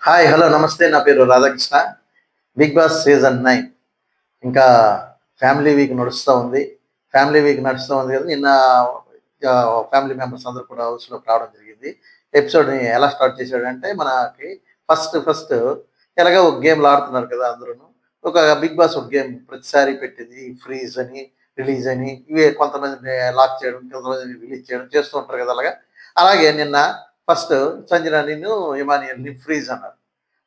Hi, hello, నమస్తే. నా పేరు రాధాకృష్ణ. బిగ్ బాస్ సీజన్ 9 ఇంకా ఫ్యామిలీ వీక్ నడుస్తూ ఉంది. ఫ్యామిలీ వీక్ నడుస్తూ ఉంది కదా! నిన్న ఫ్యామిలీ మెంబర్స్ అందరూ కూడా హౌస్‌లోకి రావడం జరిగింది. ఎపిసోడ్‌ని ఎలా స్టార్ట్ చేశాడంటే మనకి ఫస్ట్ ఎలాగో ఒక గేమ్‌లు ఆడుతున్నారు కదా అందరూను. ఒక బిగ్ బాస్ ఒక గేమ్ ప్రతిసారి పెట్టేది ఫ్రీజ్ అని, రిలీజ్ అని ఇవే కొంతమందిని లాక్ చేయడం, కొంతమందిని రిలీజ్ చేయడం చేస్తూ ఉంటారు కదా అలాగా. అలాగే నిన్న ఫస్ట్ సంజన నిన్ను, ఇమాన్యుయల్‌ని ఫ్రీజ్ అన్నారు.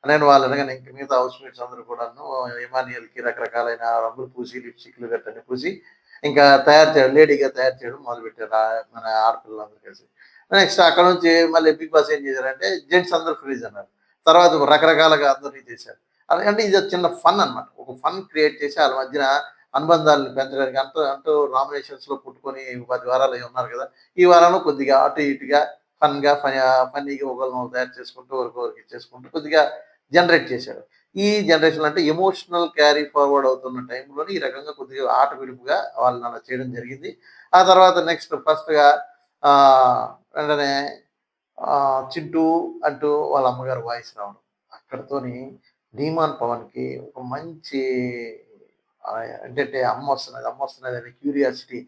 నేను వాళ్ళు అనగానే ఇంక మిగతా హౌస్‌మేట్స్ అందరూ కూడాను ఇమాన్యుయల్‌కి రకరకాలైన రంగులు పూసి, లిప్‌స్టిక్‌లు గట్రన్నీ పూసి, ఇంకా తయారు చేయడం లేడీగా తయారు చేయడం మొదలుపెట్టారు. మన ఆడపిల్లలందరూ కలిసి. నెక్స్ట్ అక్కడ నుంచి మళ్ళీ బిగ్ బాస్ ఏం చేశారంటే జెంట్స్ అందరూ ఫ్రీజ్ అన్నారు. తర్వాత రకరకాలుగా అందరిని చేశారు. అంటే ఇది ఒక చిన్న ఫన్ అన్నమాట. ఒక ఫన్ క్రియేట్ చేసి ఆళ్ళ మధ్యన అనుబంధాలను పెంచడానికి అంటూ అంటూ నామినేషన్స్‌లో పుట్టుకొని 10 వారాలు అయి ఉన్నారు కదా! ఈ వారంలో కొద్దిగా అటు ఇటుగా ఫన్నీగా ఒకళ్ళనొకళ్ళు తయారు చేసుకుంటూ ఒకరికొకరికి ఇచ్చేసుకుంటూ కొద్దిగా జనరేట్ చేశాడు. ఈ జనరేషన్‌లో అంటే ఎమోషనల్ క్యారీ ఫార్వర్డ్ అవుతున్న టైంలోనే ఈ రకంగా కొద్దిగా ఆట విడుపుగా వాళ్ళని అలా చేయడం జరిగింది. ఆ తర్వాత నెక్స్ట్ ఫస్ట్‌గా వెంటనే 'చింటూ' అంటూ వాళ్ళ అమ్మగారి వాయిస్ రావడం. అక్కడితోని ధీమాన్ పవన్‌కి ఒక మంచి ఏంటంటే అమ్మొస్తున్నది అనే క్యూరియాసిటీ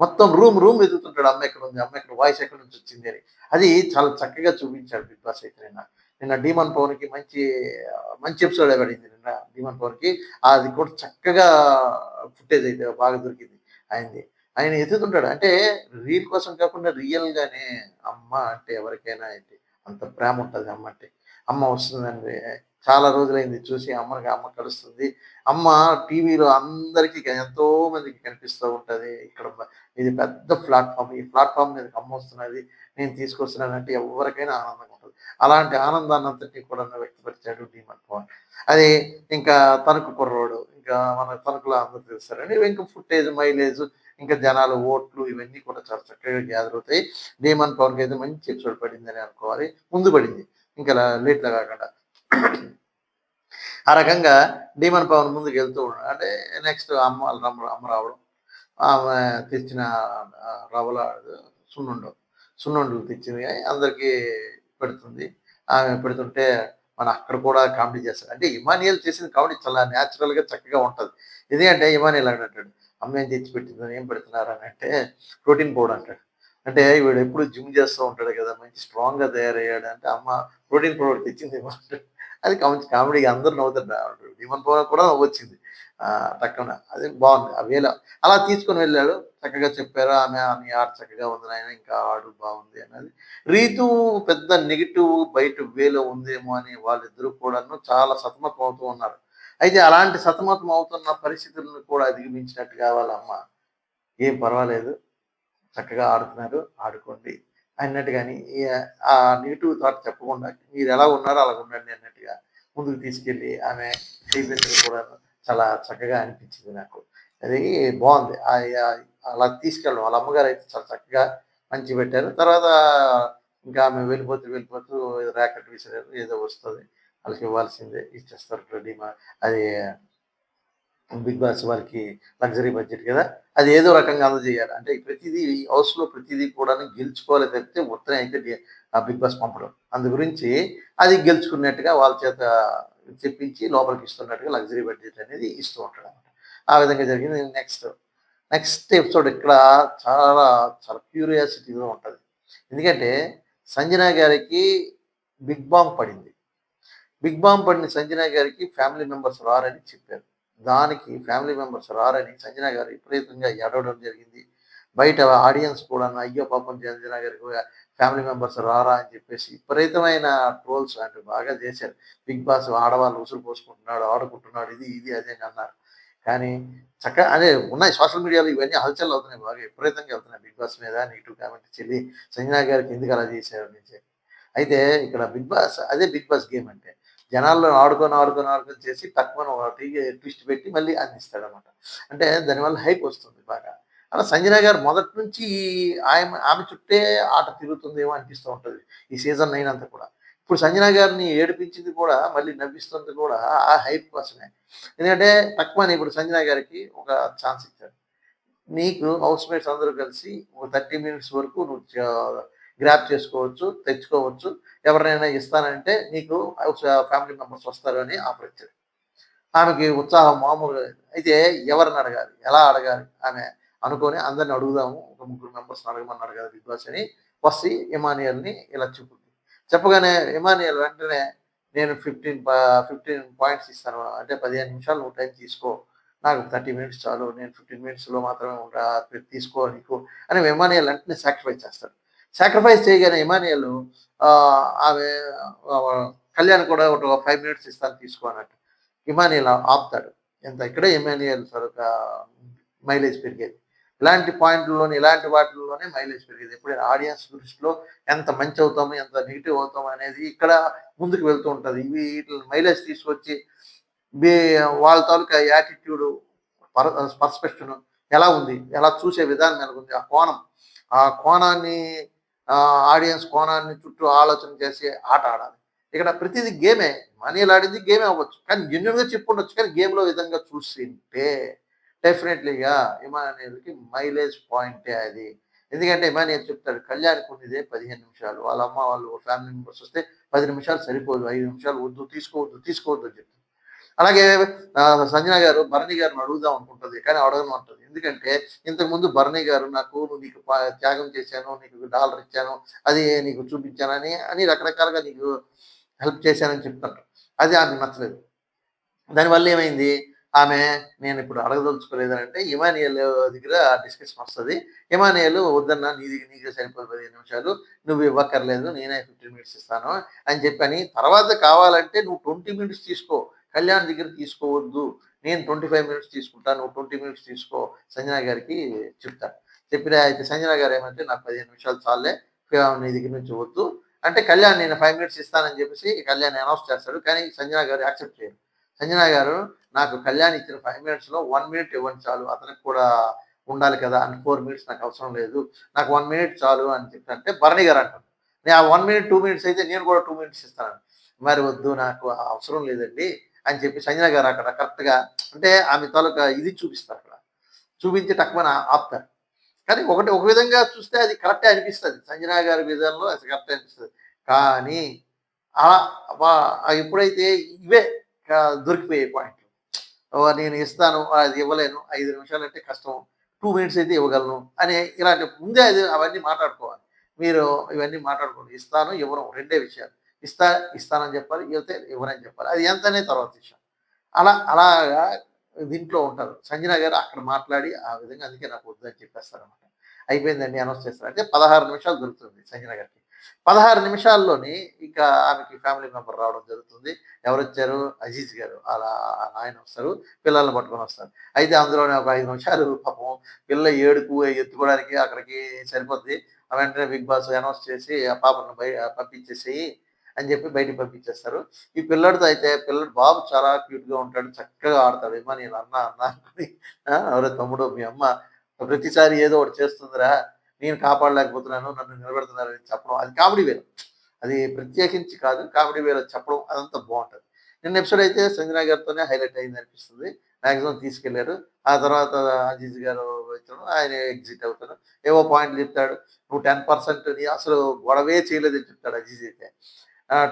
మొత్తం రూమ్ వెతుకుతుంటాడు. అమ్మెక్కడుంది? అమ్మెక్కడ వాయిస్ ఎక్కడి నుంచి వచ్చింది అని. అది చాలా చక్కగా చూపించాడు బిగ్ బాస్ అయితే నిన్న. నిన్న 'డీమన్ పవన్‌కి' మంచి ఎపిసోడే పడింది నిన్న 'డీమన్ పవన్‌కి'. అది కూడా చక్కగా ఫుటేజ్ అయితే బాగా దొరికింది ఆయనది. ఆయన ఎతుకుతుంటాడు. అంటే రీల్ కోసం కాకుండా రియల్‌గానే అమ్మ అంటే ఎవరికైనా ఏంటి అంత ప్రేమ ఉంటది అమ్మంటే. అమ్మ వస్తుందండి. చాలా రోజులైంది చూసి అమ్మ కలుస్తుంది. అమ్మ టీవీలో అందరికి ఎంతో మందికి కనిపిస్తూ ఉంటది. ఇది పెద్ద ప్లాట్‌ఫార్మ్. ఈ ప్లాట్‌ఫార్మ్ మీదకి అమ్మొస్తున్నది. నేను తీసుకొస్తున్నానంటే ఎవరికైనా ఆనందంగా ఉంటది. అలాంటి ఆనందాన్నంతటిని కూడా వ్యక్తపరిచాడు 'డీమన్ పవన్'. అది ఇంకా తణుకు కుర్రోడు. ఇంకా మన తణుకులో అందరూ తెలుస్తారండి. ఇంకా ఫుటేజ్, మైలేజ్ ఇంకా జనాలు ఓట్లు ఇవన్నీ కూడా చాలా చక్కగా గ్యాదర్ అవుతాయి. 'డీమన్ పవన్‌కి' అయితే మంచి ఎపిసోడ్ పడిందని అనుకోవాలి. ముందు పడింది. ఇంకా లేట్‌గా కాకుండా. ఆ రకంగా 'డీమన్ పవన్' ముందుకెళ్తూ అంటే నెక్స్ట్ అమ్మ రావడం. ఆమె తెచ్చిన రవ్వల సున్నుండ. సున్నుండలు తెచ్చింది అందరికీ పెడుతుంది. ఆమె పెడుతుంటే అక్కడ కూడా కామెడీ చేస్తాడు. అంటే ఇమానియేల్ చేసిన కామెడీ చాలా నేచురల్‌గా చక్కగా ఉంటది. ఎందుకంటే ఇమానియేల్ అంటాడు, "అమ్మ ఏం తెచ్చిపెట్టింది? ఏం పెడుతున్నారు" అని అంటే ప్రోటీన్ పౌడర్ అంటాడు. అంటే వీడెప్పుడు జిమ్ చేస్తూ ఉంటాడు కదా! మంచి స్ట్రాంగ్‌గా తయారయ్యాడు అంటే, "అమ్మ ప్రోటీన్ పౌడర్ తెచ్చిందేమో" అంటాడు. అది కామెడీగా అందరూ నవ్వుతారు. ఇమాన్ పవన్ కూడా నవ్వొచ్చింది. టక్కున అది బావుంది. ఆ వేలో అలా తీసుకొని వెళ్ళాడు. చక్కగా చెప్పారు. "నీ ఆట చక్కగా ఉంది నాయన. ఇంకా ఆడు బావుంది" అన్నది. రీతు పెద్ద నెగెటివ్ బయట వేలో ఉందేమో అని వాళ్ళిద్దరూ కూడాను చాలా సతమతం అవుతూ ఉన్నారు. అయితే అలాంటి సతమతం అవుతున్న పరిస్థితులను కూడా అధిగమించినట్టుగా వాళ్ళమ్మ, "ఏం పర్వాలేదు. చక్కగా ఆడుతున్నారు. ఆడుకోండి" అన్నట్టుగాని ఆ నెగెటివ్ థాట్ చెప్పకుండా మీరెలా ఉన్నారో అలాగుండండి అన్నట్టుగా ముందుకు తీసుకెళ్ళి ఆమె చేపించడం కూడాను చాలా చక్కగా అనిపించింది నాకు. అది బావుంది. అలా తీసుకెళ్ళడం వాళ్ళ అమ్మగారైతే చాలా చక్కగా పంచిపెట్టారు. తర్వాత ఇంకా ఆమె వెళ్ళిపోతూ ఏదో ర్యాకెట్ విసిరారు. ఏదో వస్తది. ఆళ్ళకివ్వాల్సిందే ఇచ్చేస్తారు అది బిగ్ బాస్ వాళ్ళకి లగ్జరీ బడ్జెట్ కదా! అది ఏదో రకంగా అందజేయాలి. అంటే ప్రతిదీ హౌస్‌లో ప్రతిదీ కూడాను గెలుచుకోవాలి తప్పితే ఉత్తనే అయితే బిగ్ బాస్ పంపడు. అందు గురించి అది గెలుచుకున్నట్టుగా వాళ్ళ చేత చెప్పించి లోపలికి ఇస్తున్నట్టుగా లగ్జరీ బడ్జెట్ అనేది ఇస్తూ ఉంటాడనమాట. ఆ విధంగా జరిగింది. నెక్స్ట్ ఎపిసోడ్ ఇక్కడ చాలా చాలా క్యూరియాసిటీగా ఉంటది. ఎందుకంటే సంజన గారికి బిగ్ బాంబ్ పడింది. బిగ్ బాంబ్ పడిన సంజన గారికి ఫ్యామిలీ మెంబర్స్ రారని చెప్పారు. దానికి ఫ్యామిలీ మెంబర్స్ రారని సంజన గారు విపరీతంగా ఏడవడం జరిగింది. బయట ఆడియన్స్ కూడాను అయ్యో! పాపం సంజన గారికి ఫ్యామిలీ మెంబర్స్ రారా అని చెప్పేసి విపరీతమైన ట్రోల్స్ అంటే బాగా చేశారు. బిగ్ బాస్ ఆడవాళ్ళు ఉసురు పోసుకుంటున్నాడు, ఆడుకుంటున్నాడు. ఇది అది అని అన్నారు. కానీ అదే ఉన్నాయి సోషల్ మీడియాలో ఇవన్నీ హల్చల్ అవుతున్నాయి బాగా విపరీతంగా వెళ్తున్నాయి బిగ్ బాస్ మీద నెగెటివ్ కామెంట్ చెల్లి సంజన గారికి ఎందుకు అలా చేశారు అని. అయితే ఇక్కడ బిగ్ బాస్ గేమ్ అంటే. జనాల్లో ఆడుకొని చేసి టక్‌మని ఒకటి ట్విస్ట్ పెట్టి మళ్ళీ అందిస్తాడనమాట. అంటే దానివల్ల హైప్ వస్తుంది బాగా. అలా సంజన గారు మొదటి నుంచి ఆమె చుట్టే ఆట తిరుగుతుందేమో అనిపిస్తూ ఉంటది. ఈ సీజన్ 9 అంతా కూడా. ఇప్పుడు సంజన గారిని ఏడిపించింది కూడా మళ్ళీ నవ్విస్తుంది కూడా ఆ హైప్ కోసమే. ఎందుకంటే టక్‌మని ఇప్పుడు సంజన గారికి ఒక ఛాన్స్ ఇచ్చారు. నీకు హౌస్‌మేట్స్ అందరూ కలిసి ఒక 30 మినిట్స్ వరకు గ్రాప్ చేసుకోవచ్చు, తెచ్చుకోవచ్చు. ఎవరినైనా ఇస్తానంటే నీకు ఫ్యామిలీ మెంబర్స్ వస్తారు అని ఆఫర్ ఇచ్చాడు. ఆమెకి ఉత్సాహం మామూలుగా లేదు. అయితే ఎవరిని అడగాలి? ఎలా అడగాలి? ఆమె అనుకోని అందరిని అడుగుదాము. ఒక ముగ్గురు మెంబర్స్‌ని అడగమన్నాడు కదా బిగ్ బాస్ అని వసి ఇమానియల్‌ని ఇలా చెప్పుద్ది. చెప్పగానే ఇమానియల్ వెంటనే నేను 15 పాయింట్స్ ఇస్తాను. అంటే 15 నిమిషాలు నువ్వు టైం తీసుకో. నాకు 30 మినిట్స్ చాలు. నేను 15 మినిట్స్‌లో మాత్రమే తీసుకో నీకు అని ఇమానియల్ వెంటనే సాక్రిఫైస్ చేస్తాడు. సాక్రిఫైస్ చేయగానే ఇమానియల్ ఆమె కళ్యాణ్ కూడా ఒక 5 మినిట్స్ ఇస్తాను తీసుకో అన్నట్టు. ఇమానియల్ ఆపుతాడు. ఇక్కడే ఇమానియల్ మైలేజ్ పెరిగేది. ఇలాంటి పాయింట్‌ల్లోనే, ఇలాంటి వాటిల్లోనే మైలేజ్ పెరిగేది. ఎప్పుడైనా ఆడియన్స్ దృష్టిలో ఎంత మంచి అవుతాము, ఎంత నెగెటివ్ అవుతాము అనేది ఇక్కడ ముందుకు వెళ్తూ ఉంటది. వీటిని మైలేజ్ తీసుకొచ్చి బి వాళ్ళ తాలూకా యాటిట్యూడు, పర్స్పెక్షన్ ఎలా ఉంది? ఎలా చూసే విధానం ఎలాగుంది? ఆ కోణాన్ని ఆడియన్స్ కోణాన్ని చుట్టూ ఆలోచన చేసి ఆట ఆడాలి. ఇక్కడ ప్రతిది గేమే. మనీలు ఆడింది గేమే అవ్వచ్చు. కానీ జెన్యూన్‌గా చెప్పుండొచ్చు. కానీ గేమ్‌లో విధంగా చూసింటే డెఫినెట్‌లీగా ఇమానియల్‌కి మైలేజ్ పాయింటే అది. ఎందుకంటే ఇమానియల్ చెప్తాడు కళ్యాణ్‌కి ఉన్నదే 15 నిమిషాలు. వాళ్ళ అమ్మ వాళ్ళు ఫ్యామిలీ మెంబర్స్ వస్తే 10 నిమిషాలు సరిపోదు. 5 నిమిషాలు వద్దు తీసుకోవద్దు, తీసుకోవద్దు అని చెప్తాడు. అలాగే సంజన గారు భరణి గారిని అడుగుదాం అనుకుంటది. కానీ అడగను అంటది. ఎందుకంటే ఇంతకుముందు భరణి గారు నీకు త్యాగం చేశాను, నీకు డాలర్ ఇచ్చాను, అది నీకు చూపించానని రకరకాలుగా నీకు హెల్ప్ చేశానని చెప్తుంటారు. అది ఆమెకు నచ్చలేదు. దానివల్ల ఏమైంది? ఆమె నేనిప్పుడు అడగదలుచుకోలేదనంటే ఇమానియల్ దగ్గర డిస్కషన్ వస్తది. ఇమానియల్ వద్దన్నా నీకే సరిపోదు 15 నిమిషాలు. నువ్వు ఇవ్వక్కర్లేదు. నేనే 15 మినిట్స్ ఇస్తాను అని చెప్పని తర్వాత కావాలంటే నువ్వు 20 మినిట్స్ తీసుకో. కళ్యాణ్ దగ్గర తీసుకోవద్దు. నేను 25 మినిట్స్ తీసుకుంటాను. నువ్వు 20 మినిట్స్ తీసుకో సంజన గారికి చెప్తాను. అయితే సంజన గారు ఏమంటే నాకు 15 నిమిషాలు చాలులే. నీ దగ్గర నుంచి వద్దు. అంటే కళ్యాణ్ నేను 5 మినిట్స్ ఇస్తానని చెప్పేసి కళ్యాణ్ అనౌన్స్ చేస్తాడు. కానీ సంజన గారు యాక్సెప్ట్ చేయరు. సంజన గారు నాకు కళ్యాణ్ ఇచ్చిన 5 మినిట్స్‌లో 1 మినిట్ ఇవ్వండి చాలు. అతనికి కూడా ఉండాలి కదా! అని 4 మినిట్స్ నాకు అవసరం లేదు. నాకు 1 మినిట్ చాలు అని చెప్పంటే భరణి గారు అంటారు. నేను ఆ 1 మినిట్, 2 మినిట్స్ అయితే నేను కూడా 2 మినిట్స్ ఇస్తాను. మరి వద్దు నాకు అవసరం లేదండి అని చెప్పి సంజన గారు అక్కడ కరెక్ట్‌గా అంటే ఆమె తాలూకా ఇది చూపిస్తారక్కడ. చూపించి టక్కుమని ఆపుతారు. కానీ ఒక విధంగా చూస్తే అది కరెక్టే అనిపిస్తది. సంజన గారి విధానంలో అది కరెక్టే అనిపిస్తది. కానీ అలా ఎప్పుడైతే ఇవే దొరికిపోయే పాయింట్లు. నేను ఇస్తాను, అది ఇవ్వలేను. 5 నిమిషాలంటే కష్టం. 2 మినిట్స్ అయితే ఇవ్వగలను అని ఇలాంటి ముందే అవన్నీ మాట్లాడుకోవాలి. మీరు ఇవన్నీ మాట్లాడుకోండి. ఇస్తాను, ఇవ్వను రెండే విషయాలు. ఇస్తానని చెప్పాలి. ఇవ్వనని చెప్పాలి. అది ఎంతనే తర్వాత విషయం. అలాగా దీంట్లో ఉంటారు. సంజన గారు అక్కడ మాట్లాడి ఆ విధంగా అందుకే నాకు వద్దని చెప్పేస్తారనమాట. అయిపోయిందండి అనౌన్స్ చేస్తారు. అంటే 16 నిమిషాలు దొరుకుతుంది సంజన గారికి. 16 నిమిషాల్లోని ఇంకా ఆమెకి ఫ్యామిలీ మెంబర్ రావడం జరుగుతుంది. ఎవరొచ్చారు? అజీజ్ గారు. ఆయన వస్తారు. పిల్లల్ని పట్టుకొని వస్తారు. అయితే అందులోనే ఒక 5 నిమిషాలు పాపం పిల్ల ఏడుపు ఎత్తుకోవడానికి అక్కడికి సరిపోద్ది. వెంటనే బిగ్ బాస్ అనౌన్స్ చేసి ఆ పాపను పంపించేసేయి అని చెప్పి బయటికి పంపించేస్తారు. ఈ పిల్లోడితో అయితే బాబు చాలా క్యూట్‌గా ఉంటాడు. చక్కగా ఆడతాడు. నేను అన్న అనుకోని "ఒరేయ్ తమ్ముడు మీ అమ్మ ప్రతిసారి ఏదో ఒకటి చేస్తుందిరా. నేను కాపాడలేకపోతున్నాను. నన్ను నిలబెడుతున్నారని" చెప్పడం అది కామెడీ వేలో. అది ప్రత్యేకించి కాదు. కామెడీ వేలో చెప్పడం అదంతా బావుంటది. నిన్న ఎపిసోడ్ అయితే సంజన గారితోనే హైలైట్ అయిందనిపిస్తుంది. మాక్సిమం తీసుకెళ్లారు. ఆ తర్వాత అజీజ్ గారు వచ్చారు. ఆయన ఎగ్జిట్ అవుతారు. ఏవో పాయింట్లు చెప్తాడు. "నువ్వు 10% అసలు గొడవే చేయలేదని" చెప్తాడు అజీజ్ అయితే.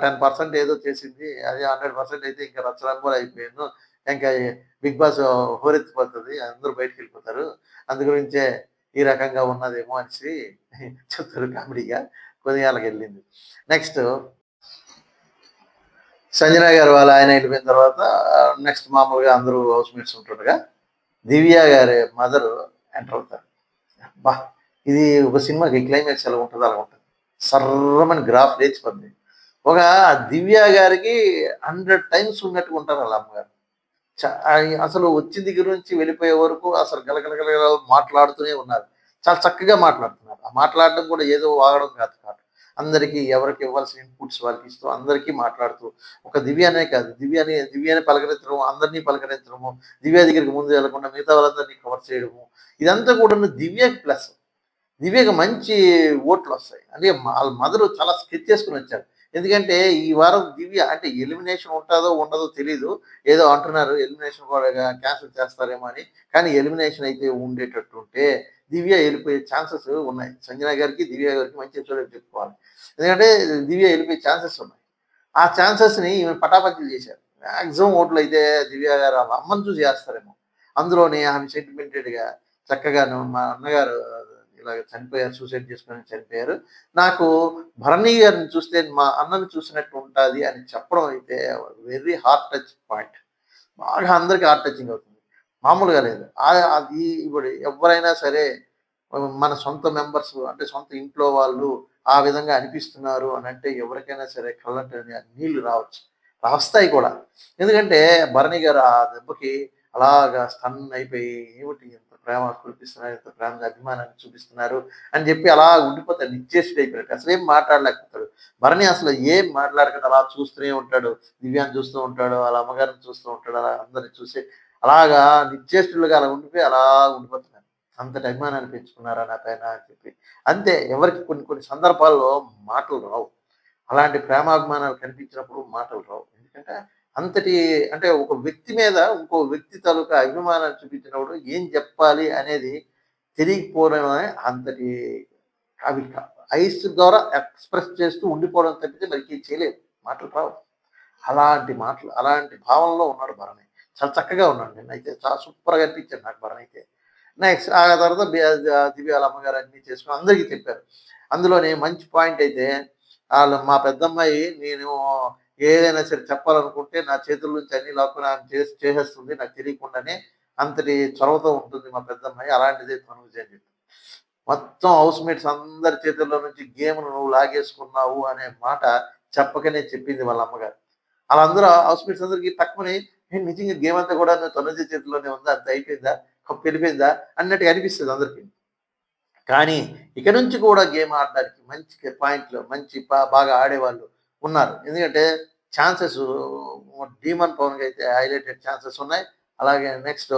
10% ఏదో చేసింది. అదే 100% అయితే ఇంకా రచ్చరంబోలు అయిపోయాను. ఇంకా బిగ్ బాస్ హోరెత్తిపోతది. అందరూ బయటికెళ్ళిపోతారు. అందు గురించే ఈ రకంగా ఉన్నదేమో అనేసి చెప్తారు కామెడీగా. కొద్దిగా అలాగెళ్ళింది. నెక్స్ట్ సంజన గారు వాళ్ళ ఆయన ఎళ్ళిపోయిన తర్వాత నెక్స్ట్ మామూలుగా అందరూ హౌస్‌మేట్స్ ఉంటుండగా దివ్య గారి మదర్ ఎంటర్ అవుతారు. అబ్బా! ఇది ఒక సినిమాకి క్లైమాక్స్ ఎలా ఉంటదో అలా ఉంటది. సర్రమని గ్రాఫ్ లేచిపోద్ది. ఒక దివ్య గారికి 100 టైమ్స్ ఉన్నట్టుగా ఉంటారు ఆళ్ళ అమ్మగారు. అసలు వచ్చిన దగ్గర నుంచి వెళ్ళిపోయే వరకు అసలు గలగల మాట్లాడుతూనే ఉన్నారు. చాలా చక్కగా మాట్లాడుతున్నారు. ఆ మాట్లాడడం కూడా ఏదో వాగడం కాదు. అందరికీ ఎవరికి ఇవ్వాల్సిన ఇన్‌పుట్స్ వాళ్ళకిస్తూ అందరికీ మాట్లాడుతూ ఒక దివ్య అనే కాదు. దివ్యని పలకరించడం, అందరిని పలకరించడము, దివ్య దగ్గరికి ముందు వెళ్ళకుండా మిగతా వాళ్ళందరినీ కవర్ చేయడము. ఇదంతా కూడాను దివ్యకి ప్లస్. దివ్యకి మంచి ఓట్లొస్తాయి. అంటే ఆళ్ళ మదరు చాలా స్కెచ్ చేసుకొనొచ్చారు. ఎందుకంటే ఈ వారం దివ్య అంటే ఎలిమినేషన్ ఉంటదో ఉండదో తెలీదు. ఏదో అంటున్నారు ఎలిమినేషన్ కూడా క్యాన్సెల్ చేస్తారేమో అని. కానీ ఎలిమినేషన్ అయితే ఉండేటట్టుంటే దివ్య వెళ్ళిపోయే ఛాన్సెస్ ఉన్నాయి. సంజన గారికి, దివ్య గారికి మంచి ఎపిసోడ్ అని చెప్పుకోవాలి. ఎందుకంటే దివ్య వెళ్ళిపోయే ఛాన్సెస్ ఉన్నాయి. ఆ ఛాన్సెస్‌ని ఈమె పటాపంచలు చేశారు. మాక్సిమం ఓట్లయితే దివ్య గారు ఆళ్ళ అమ్మని చూసి ఏస్తారేమో. అందులోని ఆమె సెంటిమెంటెడ్‌గా చక్కగాను మా అన్నగారు ఇలాగ చనిపోయారు. సూసైడ్ చేసుకొని చనిపోయారు. నాకు భరణి గారిని చూస్తే మా అన్నని చూసినట్టు ఉంటాది అని చెప్పడం అయితే వెరీ హార్ట్ టచ్ పాయింట్. బాగా అందరికి హార్ట్ టచింగ్ అవుతుంది. మామూలుగా లేదు. అది ఇప్పుడు ఎవ్వరైనా సరే మన సొంత మెంబర్స్ అంటే సొంత ఇంట్లో వాళ్ళు ఆ విధంగా అనిపిస్తున్నారు అనంటే ఎవరికైనా సరే కళ్ళంట నీళ్లు రావచ్చు. వస్తాయి కూడా. ఎందుకంటే భరణి గారు ఆ దెబ్బకి అలాగా స్టన్ అయిపోయి ఏమిటి ఎంత ప్రేమ కురిపిస్తున్నారు, ఎంత ప్రేమగా అభిమానాన్ని చూపిస్తున్నారు అని చెప్పి అలా ఉండిపోతాడు. నిశ్చేష్టుడు అయిపోయాడు. అసలేం మాట్లాడలేకపోతాడు. భరణి అసలు ఏం మాట్లాడకుండా అలా చూస్తూనే ఉంటాడు. దివ్యాని చూస్తూ ఉంటాడు. వాళ్ళ అమ్మగారిని చూస్తూ ఉంటాడు. అలా అందరిని చూసి అలాగా నిశ్చేష్టులుగా అలా ఉండిపోయి అలా ఉండిపోతున్నాడు. అంతటి అభిమానాన్ని పెంచుకున్నారా నా పైన అని చెప్పి. అంతే ఎవరికి కొన్ని కొన్ని సందర్భాల్లో మాటలు రావు. అలాంటి ప్రేమాభిమానాలు కనిపించినప్పుడు మాటలు రావు. ఎందుకంటే అంతటి అంటే ఒక వ్యక్తి మీద ఇంకో వ్యక్తి తాలూకా అభిమానాన్ని చూపించినప్పుడు ఏం చెప్పాలి అనేది తెలియకపోవడమే అంతటి అవి ఐస్ ద్వారా ఎక్స్‌ప్రెస్ చేస్తూ ఉండిపోవడం తప్పితే మరింకేం చేయలేము. మాటలు రావు. అలాంటి మాటలు, అలాంటి భావనలో ఉన్నాడు భరణి. చాలా చక్కగా ఉన్నాడు. నిన్నైతే చాలా సూపర్‌గా అనిపించాడు నాకు భరణి అయితే. నెక్స్ట్ ఆ తర్వాత దివ్య వాళ్ళ అమ్మగారు అన్నీ చేసుకొని అందరికీ చెప్పారు. అందులోని మంచి పాయింట్ అయితే మా పెద్దమ్మాయి నేను ఏదైనా సరే చెప్పాలనుకుంటే నా చేతుల నుంచి అన్నీ లాక్కొని ఆమె చేసేస్తుంది నాకు తెలియకుండానే. అంతటి చొరవతో ఉంటుంది మా పెద్దమ్మాయి. అలాంటిదే తనూజ అని చెప్పి. మొత్తం హౌస్‌మేట్స్ అందరి చేతుల్లో నుంచి గేమ్‌ను నువ్వు లాగేసుకున్నావు అనే మాట చెప్పకనే చెప్పింది వాళ్ళ అమ్మగారు. ఆళ్ళందరూ హౌస్‌మేట్స్ అందరికి టక్కుమని నిజంగా గేమ్ అంతా కూడా తనుజ చేతిలోనే ఉందా? అంత అయిపోయిందా? కప్ వెళ్ళిపోయిందా? అన్నట్టుగా అనిపిస్తది అందరికి. కానీ ఇక నుంచి కూడా గేమ్ ఆడడానికి మంచి పాయింట్లు మంచి బాగా ఆడేవాళ్ళు ఉన్నారు. ఎందుకంటే ఛాన్సెస్ డీమన్ పవన్‌కి అయితే హైలైటెడ్ ఛాన్సెస్ ఉన్నాయి. అలాగే నెక్స్ట్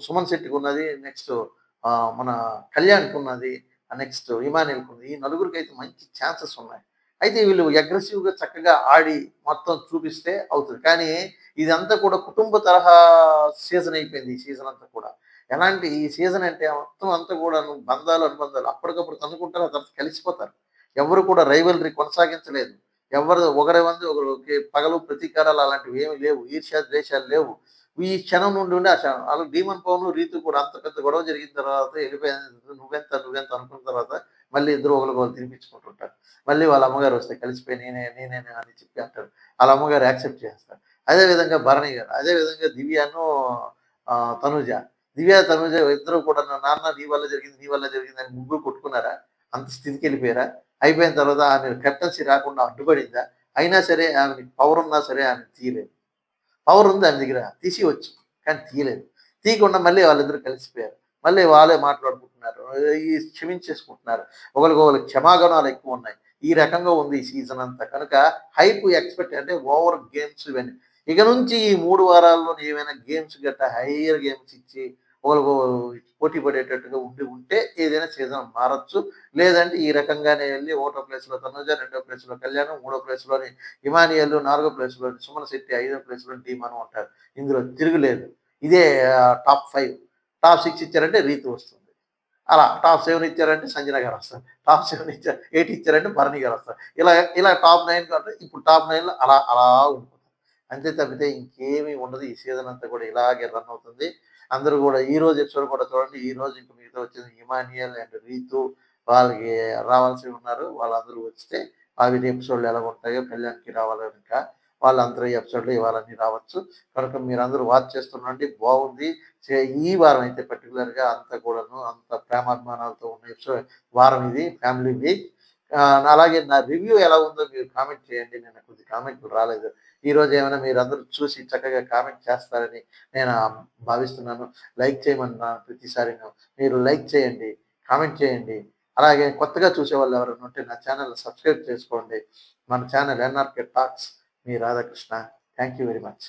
సుమన్ శెట్టికి ఉన్నది. నెక్స్ట్ మన కళ్యాణ్‌కి ఉన్నది. నెక్స్ట్ ఇమానుయల్‌కి ఉంది. ఈ నలుగురికైతే మంచి ఛాన్సెస్ ఉన్నాయి. అయితే వీళ్ళు అగ్రెసివ్‌గా చక్కగా ఆడి మొత్తం చూపిస్తే అవుతది. కానీ ఇదంతా కూడా కుటుంబ తరహా సీజన్ అయిపోయింది. ఈ సీజన్ అంతా కూడా. ఎలాంటి ఈ సీజన్ అంటే మొత్తం అంతా కూడాను బంధాలు, అనుబంధాలు అప్పటికప్పుడు తన్నుకుంటారు. ఆ తర్వాత కలిసిపోతారు. ఎవరు కూడా రైవల్రీ కొనసాగించలేదు. ఎవరు ఒకరి మంది ఒకరికి పగలు ప్రతీకారాలు అలాంటివి ఏమి లేవు. ఈర్ష్య, ద్వేషాలు లేవు. ఈ క్షణం నుండి ఉండి ఆ క్షణం అలాగే డీమన్ పవన్, రీతు కూడా అంత పెద్ద గొడవ జరిగిన తర్వాత వెళ్ళిపోయింది. నువ్వెంత అనుకున్న తర్వాత మళ్ళీ ఇద్దరు ఒకళ్ళకొకళ్ళు తినిపించుకుంటుంటారు. మళ్ళీ వాళ్ళ అమ్మగారు వస్తే కలిసిపోయి నేనే అని చెప్పి అంటారు. వాళ్ళ అమ్మగారు యాక్సెప్ట్ చేస్తారు. అదే విధంగా భరణి గారు, అదే విధంగా దివ్యను తనూజ. దివ్య, తనూజ ఇద్దరు కూడా నాన్న నీ వల్ల జరిగిందని ముగ్గురు కొట్టుకున్నారా? అంత స్థితికెళ్ళిపోయారా? అయిపోయిన తర్వాత ఆమె కెప్టెన్సీ రాకుండా అడ్డుపడిందా? అయినా సరే ఆమెకి పవర్ ఉన్నా సరే ఆమె తీయలేదు. పవర్ ఉంది ఆమె దగ్గర తీసియవచ్చు. కానీ తీయలేదు. తీయకుండా మళ్ళీ వాళ్ళిద్దరూ కలిసిపోయారు. మళ్ళీ వాళ్ళే మాట్లాడుకుంటున్నారు. క్షమించేసుకుంటున్నారు. ఒకళ్ళకొకళ్ళు క్షమాగుణాలు ఎక్కువున్నాయి. ఈ రకంగా ఉంది ఈ సీజన్ అంతా. కనుక హైప్ ఎక్స్‌పెక్ట్ అంటే ఓవర్ గేమ్స్ ఇవన్నీ. ఇక నుంచి ఈ 3 వారాల్లోని ఏమైనా గేమ్స్ గట్టా హైయర్ గేమ్స్ ఇచ్చి ఒకళ్ళకొకళ్ళు పోటీ పడేటట్టుగా ఉంటే ఏదైనా సీజన్ మారొచ్చు. లేదంటే ఈ రకంగానే వెళ్లి ఒకటో ప్లేస్‌లో తనుజ, రెండో ప్లేస్‌లో కళ్యాణం, మూడో ప్లేస్‌లోని ఇమానియేల్, నాలుగో ప్లేస్‌లోని సుమన్ శెట్టి, ఐదో ప్లేస్‌లోని ధీమను ఉంటారు. ఇందులో తిరుగులేదు. ఇదే టాప్ 5. టాప్ 6 ఇచ్చారంటే రీతు వస్తుంది. అలా టాప్ 7 ఇచ్చారంటే సంజన గారొస్తారు. టాప్ 7 8 ఇచ్చారంటే భరణి గారొస్తారు. ఇలా ఇలా టాప్ 9 కంటే ఇప్పుడు టాప్ 9లో అలా ఉండిపోతారు. అంతే తప్పితే ఇంకేమీ ఉండదు. ఈ సీజన్ అంతా కూడా ఇలాగే రన్ అవుతుంది. అందరూ గూడా ఈరోజు ఎపిసోడ్ కూడా చూడండి. ఈరోజు ఇంక మిగతా వచ్చేది ఇమాన్యుయల్ అండ్ రీతు వాళ్ళకి రావాల్సి ఉన్నారు. వాళ్ళందరూ వస్తే అవి ఎపిసోడ్‌లు ఎలాగుంటాయో కళ్యాణ్‌కి రావాలి ఇంకా. వాళ్ళందరూ ఈ ఎపిసోడ్‌లో ఇవాళన్నీ రావచ్చు. కనుక మీరందరూ వాచ్ చేస్తుండండి. బాగుంది. ఈ వారం అయితే పర్టిక్యులర్‌గా అంతా కూడాను అంత ప్రేమాభిమానాలతో ఉన్న వారం ఇది ఫ్యామిలీ వీక్. అలాగే నా రివ్యూ ఎలా ఉందో మీరు కామెంట్ చేయండి. నిన్న కొద్ది కామెంట్లు రాలేదు. ఈరోజు ఏమైనా మీరందరూ చూసి చక్కగా కామెంట్ చేస్తారని నేను భావిస్తున్నాను. లైక్ చేయమన్నాను ప్రతిసారిను. మీరు లైక్ చేయండి, కామెంట్ చేయండి. అలాగే కొత్తగా చూసేవాళ్ళు ఎవరైనా ఉంటే నా ఛానెల్‌ని సబ్స్క్రైబ్ చేసుకోండి. మన channel NRK talks me Radhakrishna. Thank you very much.